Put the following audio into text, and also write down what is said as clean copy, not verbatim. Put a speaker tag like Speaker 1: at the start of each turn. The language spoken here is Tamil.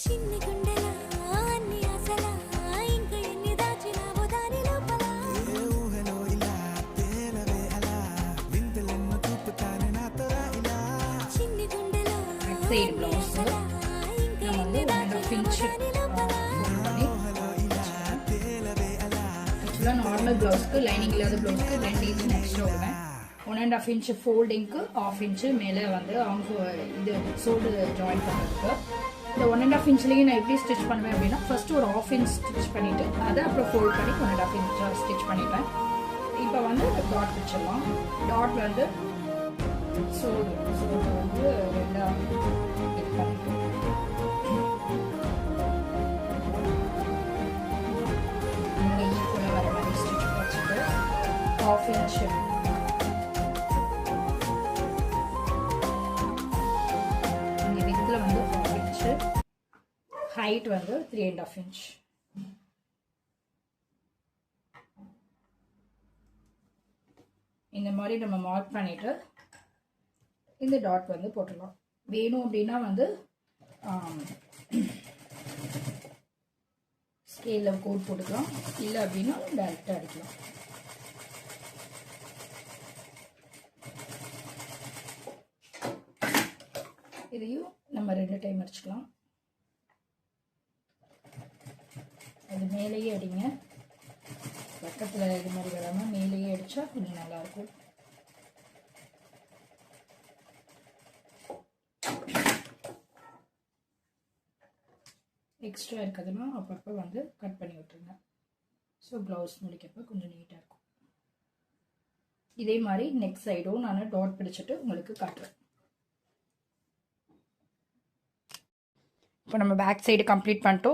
Speaker 1: சைடு பிளவுஸ் நம்ம வந்து 1.5 இன்ச் ஆக்சுவலாக நார்மல் பிளவுஸ்க்கு லைனிங் இல்லாத பிளவுஸ்க்கு 2 இன்ச் எக்ஸ்ட்ரா விடுவேன். 1.5 இன்ச் ஃபோல்டிங்க்கு 1/2 இன்ச்சு மேலே வந்து அவங்க இது சோல்டு ஜாயின் பண்ணுறதுக்கு. இந்த 1.5 இன்ச்லேயே நான் எப்படி ஸ்டிச் பண்ணுவேன் அப்படின்னா ஃபர்ஸ்ட் ஒரு 1/2 இன்ச் ஸ்டிச் பண்ணிவிட்டு அதை அப்புறம் ஃபோல்ட் பண்ணி 1.5 இன்ச் ஸ்டிச் பண்ணிட்டேன். இப்போ வந்து டாட் வச்சிடலாம். டாட் வந்து சோல்டு வந்து ரெண்டாக இது பண்ணிட்டு இங்கே ஈக்குவலாக வர மாதிரி ஸ்டிச் வச்சுட்டு 1/2 இன்ச்சு இங்கே வித்தில் வந்து 1/2 இன்ச்சு ஹைட் வந்து 3.5 இன்ச். இந்த மாதிரி நம்ம மார்க் பண்ணிட்டு இந்த டாட் வந்து போட்டுடலாம். வேணும் அப்படின்னா வந்து ஸ்கேலில் கோட் போட்டுக்கலாம், இல்லை அப்படின்னா டைரெக்டாக அடிக்கலாம். இதையும் நம்ம 2 டைம் அடிச்சுக்கலாம். அது மேலேயே அடிங்க, பக்கத்தில் இது மாதிரி வராமல் மேலேயே அடித்தா கொஞ்சம் நல்லாயிருக்கும். எக்ஸ்ட்ரா இருக்கிறதுனா அப்பப்போ வந்து கட் பண்ணி விட்டுருங்க. ஸோ ப்ளவுஸ் முடிக்கப்போ கொஞ்சம் நீட்டாக இருக்கும். இதே மாதிரி நெக்ஸ்ட் சைடும் நான் டாட் பிடிச்சிட்டு உங்களுக்கு காட்டுறேன். இப்போ நம்ம பேக் சைடு கம்ப்ளீட் பண்ணிட்டோம்.